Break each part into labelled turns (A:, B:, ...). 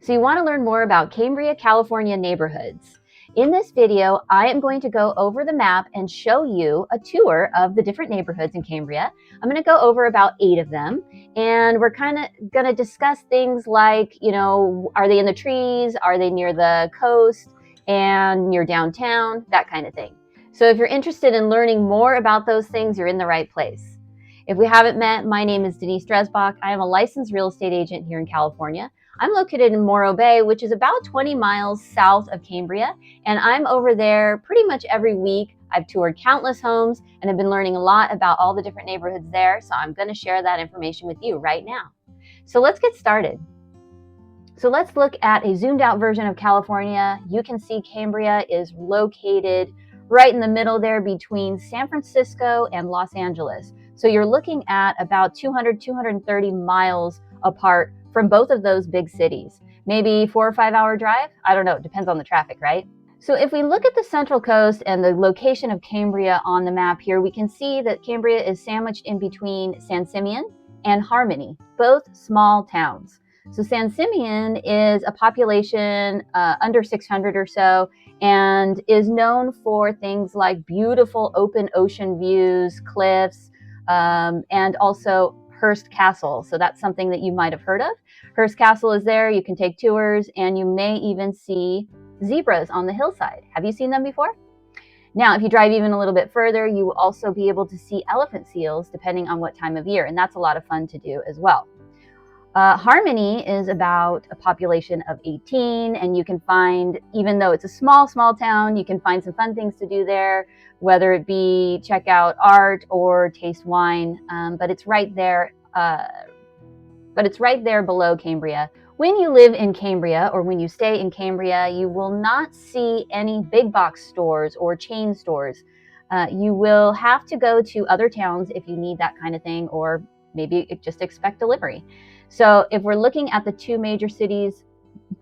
A: So you want to learn more about Cambria, California neighborhoods. In this video, I am going to go over the map and show you a tour of the different neighborhoods in Cambria. I'm going to go over about 8 of them, and we're kind of going to discuss things like, are they in the trees? Are they near the coast and near downtown? That kind of thing. So if you're interested in learning more about those things, you're in the right place. If we haven't met, my name is Denise Dresbach. I am a licensed real estate agent here in California. I'm located in Morro Bay, which is about 20 miles south of Cambria, and I'm over there pretty much every week. I've toured countless homes and have been learning a lot about all the different neighborhoods there, so I'm going to share that information with you right now. So let's get started. So let's look at a zoomed out version of California. You can see Cambria is located right in the middle there between San Francisco and Los Angeles. So you're looking at about 230 miles apart from both of those big cities. Maybe 4 or 5 hour drive? I don't know, it depends on the traffic, right? So if we look at the Central Coast and the location of Cambria on the map here, we can see that Cambria is sandwiched in between San Simeon and Harmony, both small towns. So San Simeon is a population under 600 or so, and is known for things like beautiful open ocean views, cliffs, and also Hearst Castle. So that's something that you might have heard of. Hearst Castle is there. You can take tours, and you may even see zebras on the hillside. Have you seen them before? Now, if you drive even a little bit further, you will also be able to see elephant seals depending on what time of year, and that's a lot of fun to do as well. Harmony is about a population of 18, and you can find, even though it's a small town, you can find some fun things to do there, whether it be check out art or taste wine, but it's right there. But it's right there below Cambria. When you live in Cambria or when you stay in Cambria, you will not see any big box stores or chain stores. You will have to go to other towns if you need that kind of thing, or maybe just expect delivery. So if we're looking at the 2 major cities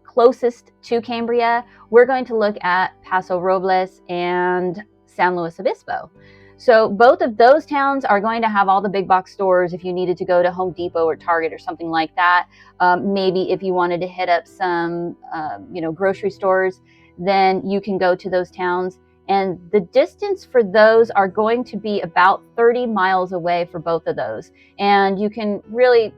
A: closest to Cambria, we're going to look at Paso Robles and San Luis Obispo. So both of those towns are going to have all the big box stores if you needed to go to Home Depot or Target or something like that. Maybe if you wanted to hit up some grocery stores, then you can go to those towns. And the distance for those are going to be about 30 miles away for both of those. And you can really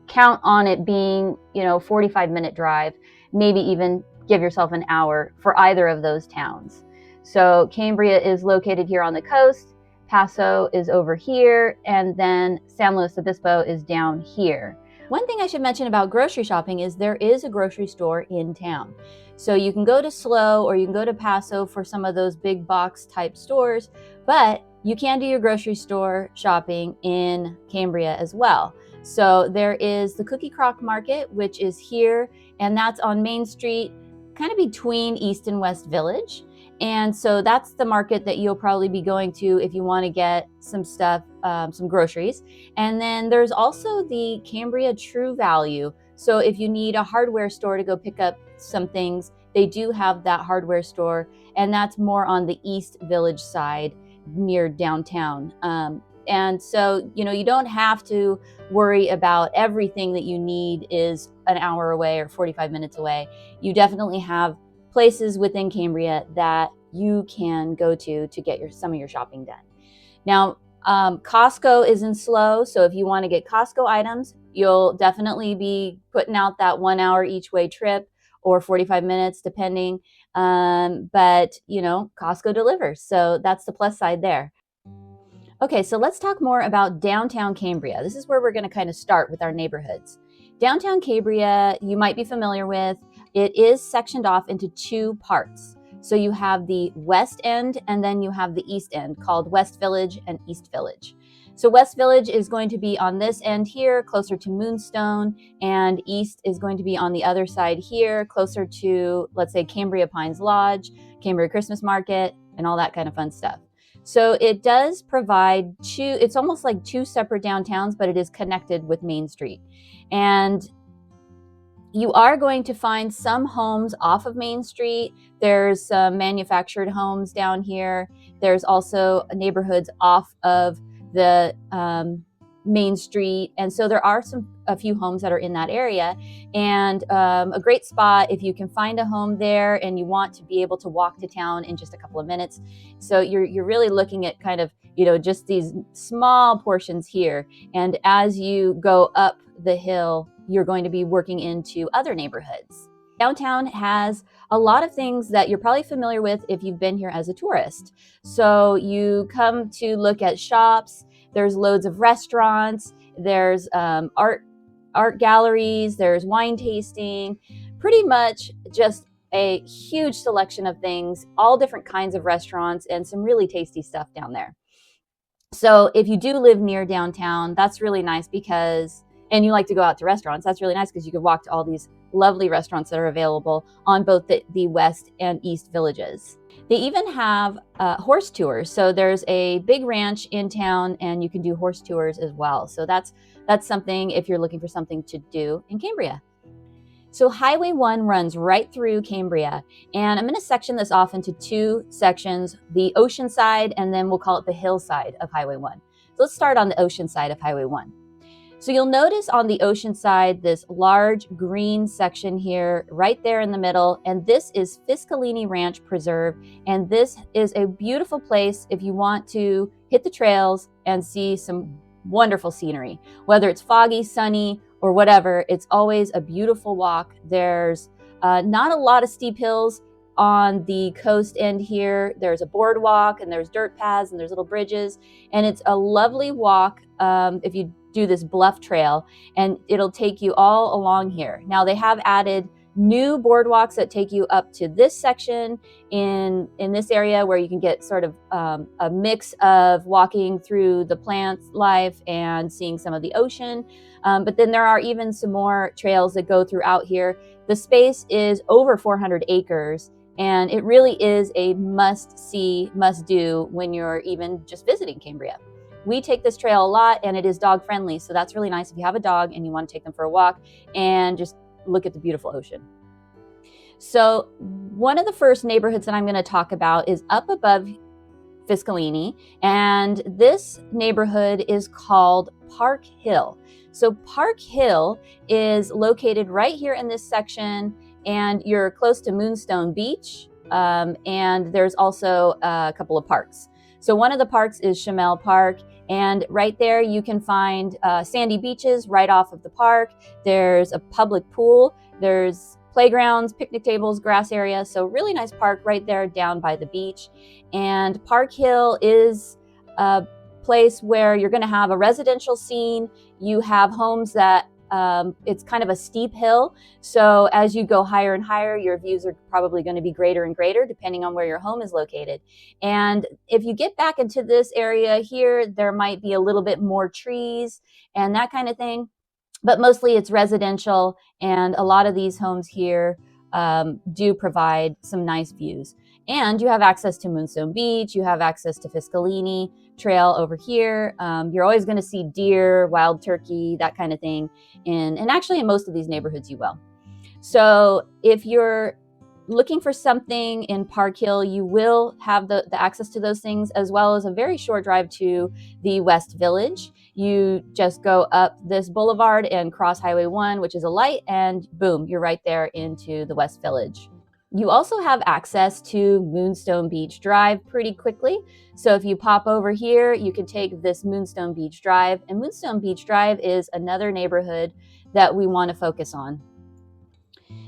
A: count on it being, 45-minute drive, maybe even give yourself an hour for either of those towns. So Cambria is located here on the coast, Paso is over here, and then San Luis Obispo is down here. One thing I should mention about grocery shopping is there is a grocery store in town. So you can go to SLO or you can go to Paso for some of those big box type stores, but you can do your grocery store shopping in Cambria as well. So there is the Cookie Crock Market, which is here, and that's on Main Street, kind of between East and West Village. And so that's the market that you'll probably be going to if you want to get some stuff, some groceries. And then there's also the Cambria True Value. So if you need a hardware store to go pick up some things, they do have that hardware store, and that's more on the East Village side near downtown. And so, you don't have to worry about everything that you need is an hour away or 45 minutes away. You definitely have places within Cambria that you can go to get some of your shopping done. Now, Costco is in SLO, so if you want to get Costco items, you'll definitely be putting out that 1 hour each way trip or 45 minutes depending. But Costco delivers, so that's the plus side there. Okay, so let's talk more about downtown Cambria. This is where we're going to kind of start with our neighborhoods. Downtown Cambria, you might be familiar with. It is sectioned off into 2 parts. So you have the west end, and then you have the east end, called West Village and East Village. So West Village is going to be on this end here, closer to Moonstone, and East is going to be on the other side here, closer to, let's say, Cambria Pines Lodge, Cambria Christmas Market, and all that kind of fun stuff. So it does provide it's almost like 2 separate downtowns, but it is connected with Main Street. And you are going to find some homes off of Main Street. There's some manufactured homes down here. There's also neighborhoods off of the Main Street. And so there are some a few homes that are in that area, and a great spot if you can find a home there and you want to be able to walk to town in just a couple of minutes. So you're really looking at kind of, just these small portions here, and as you go up the hill, you're going to be working into other neighborhoods. Downtown has a lot of things that you're probably familiar with if you've been here as a tourist. So you come to look at shops, there's loads of restaurants, there's art galleries, there's wine tasting, pretty much just a huge selection of things, all different kinds of restaurants, and some really tasty stuff down there. So if you do live near downtown, that's really nice and you like to go out to restaurants, that's really nice because you could walk to all these lovely restaurants that are available on both the west and east villages. They even have horse tours. So there's a big ranch in town and you can do horse tours as well. So that's something if you're looking for something to do in Cambria. So Highway 1 runs right through Cambria, and I'm going to section this off into two sections, the ocean side, and then we'll call it the hillside of Highway 1. So let's start on the ocean side of Highway 1. So you'll notice on the ocean side, this large green section here, right there in the middle, and this is Fiscalini Ranch Preserve, and this is a beautiful place if you want to hit the trails and see some wonderful scenery. Whether it's foggy, sunny, or whatever, it's always a beautiful walk. There's not a lot of steep hills on the coast end here. There's a boardwalk and there's dirt paths and there's little bridges, and it's a lovely walk if you do this bluff trail, and it'll take you all along here. Now they have added new boardwalks that take you up to this section in this area where you can get sort of a mix of walking through the plant life and seeing some of the ocean. But then there are even some more trails that go throughout here. The space is over 400 acres, and it really is a must-see, must-do when you're even just visiting Cambria. We take this trail a lot, and it is dog-friendly, so that's really nice if you have a dog and you want to take them for a walk and just look at the beautiful ocean. So one of the first neighborhoods that I'm going to talk about is up above Fiscalini, and this neighborhood is called Park Hill. So Park Hill is located right here in this section, and you're close to Moonstone Beach, and there's also a couple of parks. So one of the parks is Chamel Park, and right there you can find sandy beaches right off of the park. There's a public pool, there's playgrounds, picnic tables, grass area. So really nice park right there down by the beach. And Park Hill is a place where you're going to have a residential scene. You have homes that it's kind of a steep hill. So as you go higher and higher, your views are probably going to be greater and greater depending on where your home is located. And if you get back into this area here, there might be a little bit more trees and that kind of thing. But mostly it's residential, and a lot of these homes here do provide some nice views. And you have access to Moonstone Beach, you have access to Fiscalini Trail over here. You're always going to see deer, wild turkey, that kind of thing. And actually in most of these neighborhoods you will. So if you're looking for something in Park Hill, you will have the access to those things, as well as a very short drive to the West Village. You just go up this boulevard and cross Highway 1, which is a light, and boom, you're right there into the West Village. You also have access to Moonstone Beach Drive pretty quickly. So if you pop over here, you can take this Moonstone Beach Drive, and Moonstone Beach Drive is another neighborhood that we want to focus on.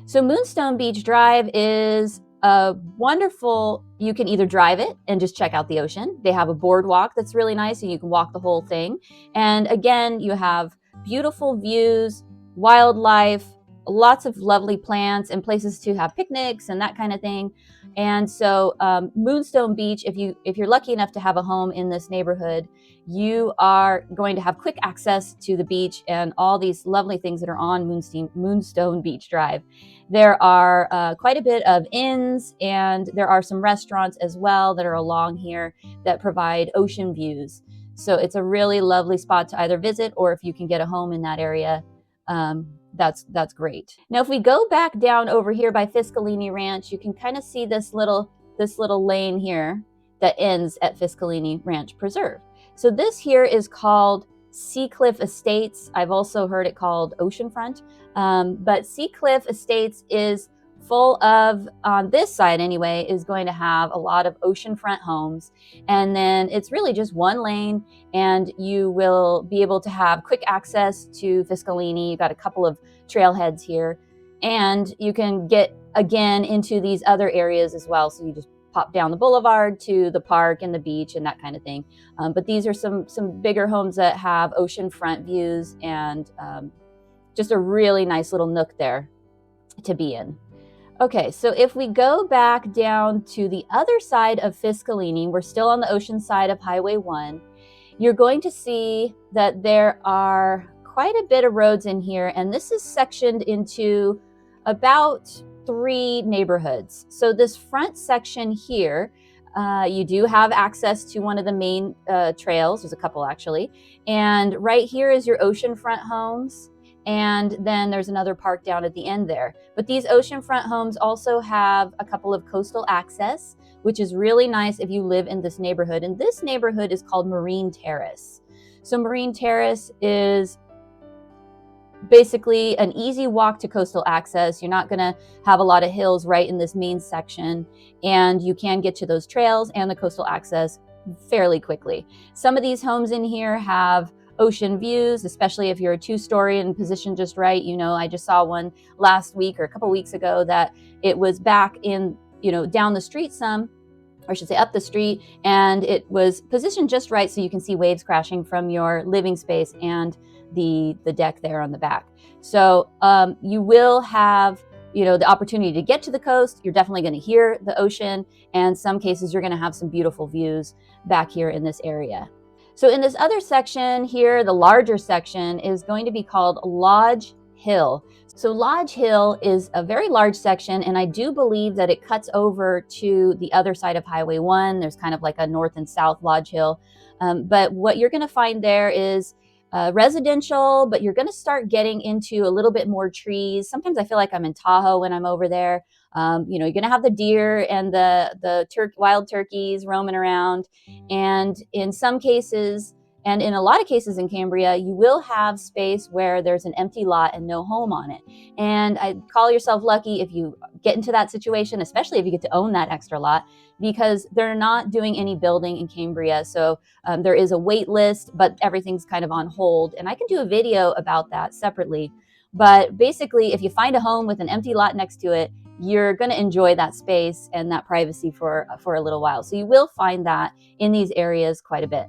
A: So Moonstone Beach Drive is a wonderful, you can either drive it and just check out the ocean. They have a boardwalk that's really nice and you can walk the whole thing. And again, you have beautiful views, wildlife, lots of lovely plants and places to have picnics and that kind of thing. And so Moonstone Beach, if you're lucky enough to have a home in this neighborhood, you are going to have quick access to the beach and all these lovely things that are on Moonstone Beach Drive. There are quite a bit of inns, and there are some restaurants as well that are along here that provide ocean views. So it's a really lovely spot to either visit, or if you can get a home in that area, that's great. Now, if we go back down over here by Fiscalini Ranch, you can kind of see this little lane here that ends at Fiscalini Ranch Preserve. So this here is called Seaclift Estates. I've also heard it called Oceanfront. But Seaclift Estates is full of, on this side anyway, is going to have a lot of oceanfront homes. And then it's really just one lane, and you will be able to have quick access to Fiscalini. You've got a couple of trailheads here, and you can get again into these other areas as well. So you just pop down the boulevard to the park and the beach and that kind of thing. But these are some bigger homes that have oceanfront views, and just a really nice little nook there to be in. Okay, so if we go back down to the other side of Fiscalini, we're still on the ocean side of Highway 1, you're going to see that there are quite a bit of roads in here, and this is sectioned into about 3 neighborhoods. So this front section here, you do have access to one of the main trails. There's a couple actually. And right here is your oceanfront homes. And then there's another park down at the end there. But these oceanfront homes also have a couple of coastal access, which is really nice if you live in this neighborhood. And this neighborhood is called Marine Terrace. So Marine Terrace is basically an easy walk to coastal access. You're not going to have a lot of hills right in this main section, and you can get to those trails and the coastal access fairly quickly. Some of these homes in here have ocean views, especially if you're a 2-story and positioned just right. You know, I just saw one last week or a couple weeks ago that it was back in, you know, down the street some, or I should say up the street, and it was positioned just right so you can see waves crashing from your living space and the deck there on the back. So you will have, you know, the opportunity to get to the coast. You're definitely going to hear the ocean, and some cases you're going to have some beautiful views back here in this area. So in this other section here, the larger section is going to be called Lodge Hill. So Lodge Hill is a very large section, and I do believe that it cuts over to the other side of Highway 1. There's kind of like a north and south Lodge Hill. But what you're going to find there is residential, but you're going to start getting into a little bit more trees. Sometimes I feel like I'm in Tahoe when I'm over there. You know, you're going to have the deer and the wild turkeys roaming around. And in some cases, and in a lot of cases in Cambria, you will have space where there's an empty lot and no home on it. And I call yourself lucky if you get into that situation, especially if you get to own that extra lot, because they're not doing any building in Cambria. So there is a wait list, but everything's kind of on hold. And I can do a video about that separately. But basically, if you find a home with an empty lot next to it, you're going to enjoy that space and that privacy for a little while. So you will find that in these areas quite a bit.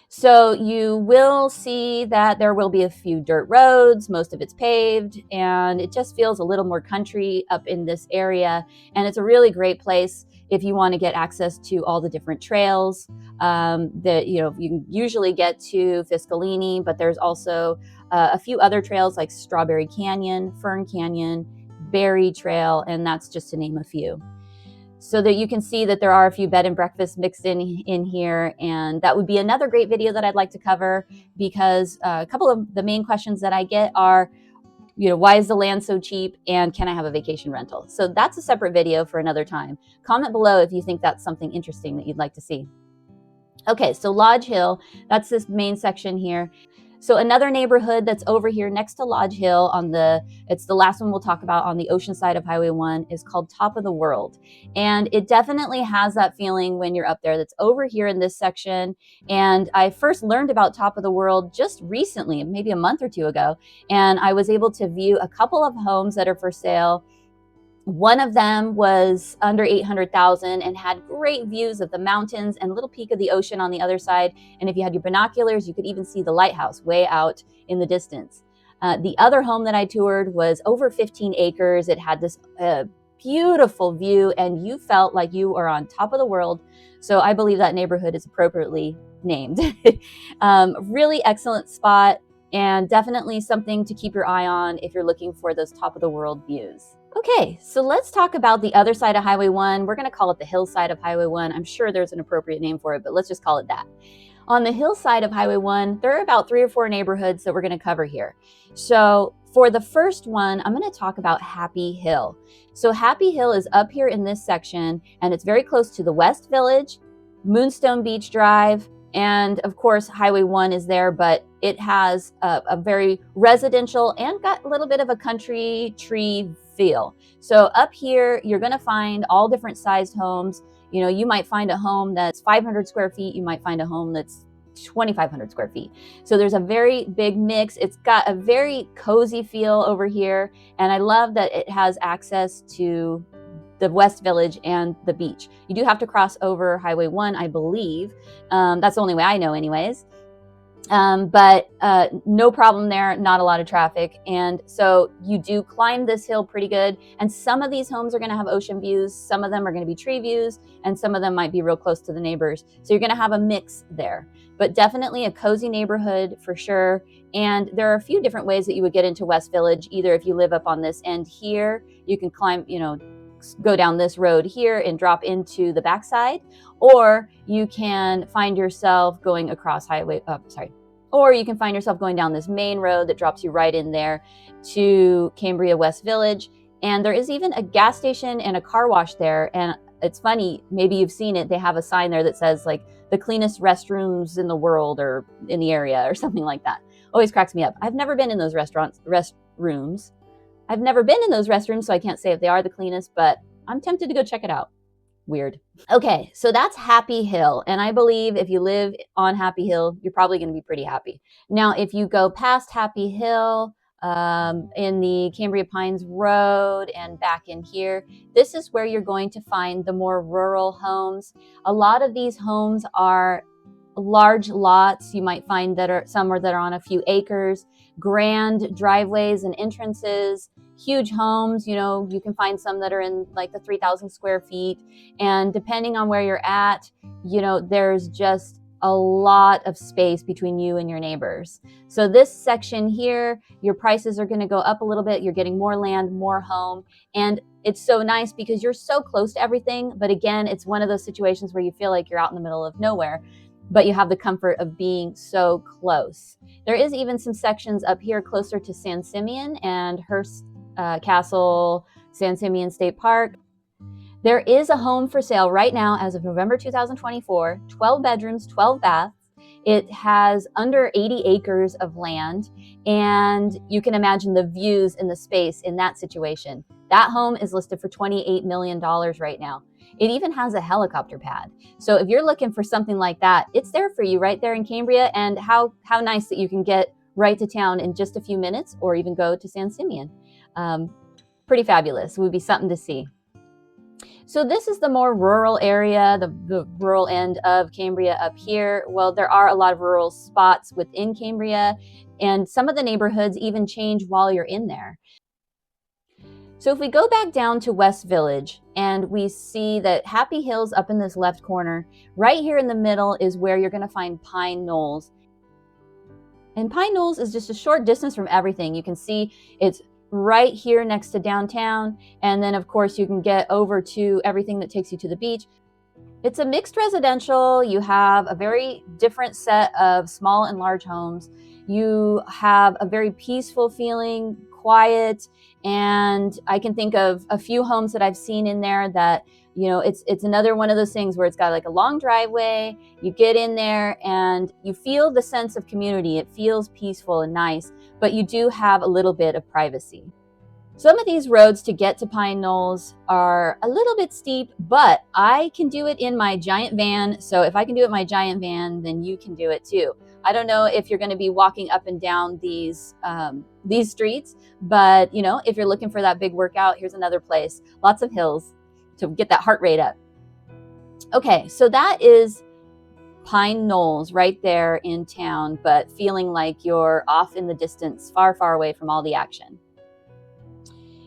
A: So you will see that there will be a few dirt roads, most of it's paved, and it just feels a little more country up in this area. And it's a really great place if you want to get access to all the different trails that, you know, you can usually get to Fiscalini, but there's also a few other trails like Strawberry Canyon, Fern Canyon, Berry Trail, and that's just to name a few. So that you can see that there are a few bed and breakfasts mixed in here. And that would be another great video that I'd like to cover, because a couple of the main questions that I get are, you know, why is the land so cheap, and can I have a vacation rental? So that's a separate video for another time. Comment below if you think that's something interesting that you'd like to see. Okay, so Lodge Hill, that's this main section here. So another neighborhood that's over here next to Lodge Hill it's the last one we'll talk about on the ocean side of Highway 1, is called Top of the World. And it definitely has that feeling when you're up there. That's over here in this section. And I first learned about Top of the World just recently, maybe a month or two ago. And I was able to view a couple of homes that are for sale. One of them was under $800,000 and had great views of the mountains and a little peak of the ocean on the other side. And if you had your binoculars, you could even see the lighthouse way out in the distance. The other home that I toured was over 15 acres. It had this beautiful view, and you felt like you are on top of the world. So I believe that neighborhood is appropriately named. Really excellent spot, and definitely something to keep your eye on if you're looking for those top of the world views. Okay, so let's talk about the other side of Highway 1. We're going to call it the hillside of Highway 1. I'm sure there's an appropriate name for it, but let's just call it that. On the hillside of Highway 1, there are about 3 or 4 neighborhoods that we're going to cover here. So for the first one, I'm going to talk about Happy Hill. So Happy Hill is up here in this section, and it's very close to the West Village, Moonstone Beach Drive, And of course, Highway 1 is there, but it has a very residential and got a little bit of a country tree feel. So up here, you're going to find all different sized homes. You know, you might find a home that's 500 square feet. You might find a home that's 2,500 square feet. So there's a very big mix. It's got a very cozy feel over here. And I love that it has access to the West Village and the beach. You do have to cross over Highway 1, I believe. That's the only way I know anyways. But no problem there, not a lot of traffic. And so you do climb this hill pretty good. And some of these homes are going to have ocean views. Some of them are going to be tree views, and some of them might be real close to the neighbors. So you're going to have a mix there, but definitely a cozy neighborhood for sure. And there are a few different ways that you would get into West Village. Either if you live up on this end here, you can climb, go down this road here and drop into the backside, or you can find yourself going across or you can find yourself going down this main road that drops you right in there to Cambria West Village. And there is even a gas station and a car wash there. And it's funny, maybe you've seen it. They have a sign there that says like the cleanest restrooms in the world or in the area or something like that. Always cracks me up. I've never been in those restrooms. I've never been in those restrooms, so I can't say if they are the cleanest, but I'm tempted to go check it out. Weird. Okay, so that's Happy Hill. And I believe if you live on Happy Hill, you're probably going to be pretty happy. Now, if you go past Happy Hill in the Cambria Pines Road and back in here, this is where you're going to find the more rural homes. A lot of these homes are large lots. You might find that are on a few acres, grand driveways and entrances, huge homes. You can find some that are in like the 3,000 square feet. And depending on where you're at, there's just a lot of space between you and your neighbors. So this section here, your prices are going to go up a little bit. You're getting more land, more home. And it's so nice because you're so close to everything. But again, it's one of those situations where you feel like you're out in the middle of nowhere, but you have the comfort of being so close. There is even some sections up here closer to San Simeon and Hearst Castle, San Simeon State Park. There is a home for sale right now as of November 2024, 12 bedrooms, 12 baths. It has under 80 acres of land, and you can imagine the views and the space in that situation. That home is listed for $28 million right now. It even has a helicopter pad. So if you're looking for something like that, it's there for you right there in Cambria. And how nice that you can get right to town in just a few minutes, or even go to San Simeon. Pretty fabulous. It would be something to see. So this is the more rural area, the rural end of Cambria up here. Well, there are a lot of rural spots within Cambria, and some of the neighborhoods even change while you're in there. So if we go back down to West Village and we see that Happy Hill's up in this left corner, right here in the middle is where you're going to find Pine Knolls. And Pine Knolls is just a short distance from everything. You can see it's right here next to downtown. And then of course you can get over to everything that takes you to the beach. It's a mixed residential. You have a very different set of small and large homes. You have a very peaceful feeling, quiet. And I can think of a few homes that I've seen in there that, it's another one of those things where it's got like a long driveway. You get in there and you feel the sense of community. It feels peaceful and nice, but you do have a little bit of privacy. Some of these roads to get to Pine Knolls are a little bit steep, but I can do it in my giant van. So if I can do it in my giant van, then you can do it too. I don't know if you're going to be walking up and down these streets, but if you're looking for that big workout, here's another place. Lots of hills to get that heart rate up. Okay, so that is Pine Knolls right there in town, but feeling like you're off in the distance, far, far away from all the action.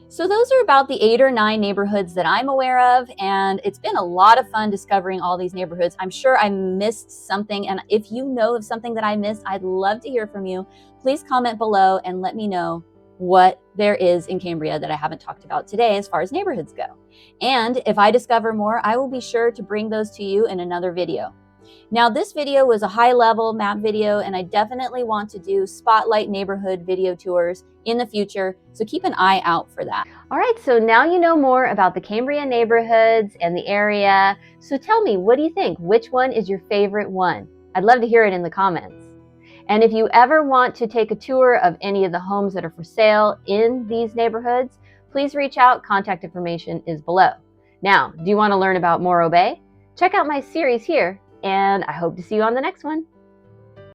A: So those are about the 8 or 9 neighborhoods that I'm aware of, and it's been a lot of fun discovering all these neighborhoods. I'm sure I missed something, and if you know of something that I missed, I'd love to hear from you. Please comment below and let me know what there is in Cambria that I haven't talked about today as far as neighborhoods go. And if I discover more, I will be sure to bring those to you in another video. Now, this video was a high-level map video, and I definitely want to do spotlight neighborhood video tours in the future, so keep an eye out for that. All right, so now you know more about the Cambria neighborhoods and the area. So tell me, what do you think? Which one is your favorite one? I'd love to hear it in the comments. And if you ever want to take a tour of any of the homes that are for sale in these neighborhoods, please reach out. Contact information is below. Now, do you want to learn about Morro Bay? Check out my series here, and I hope to see you on the next one.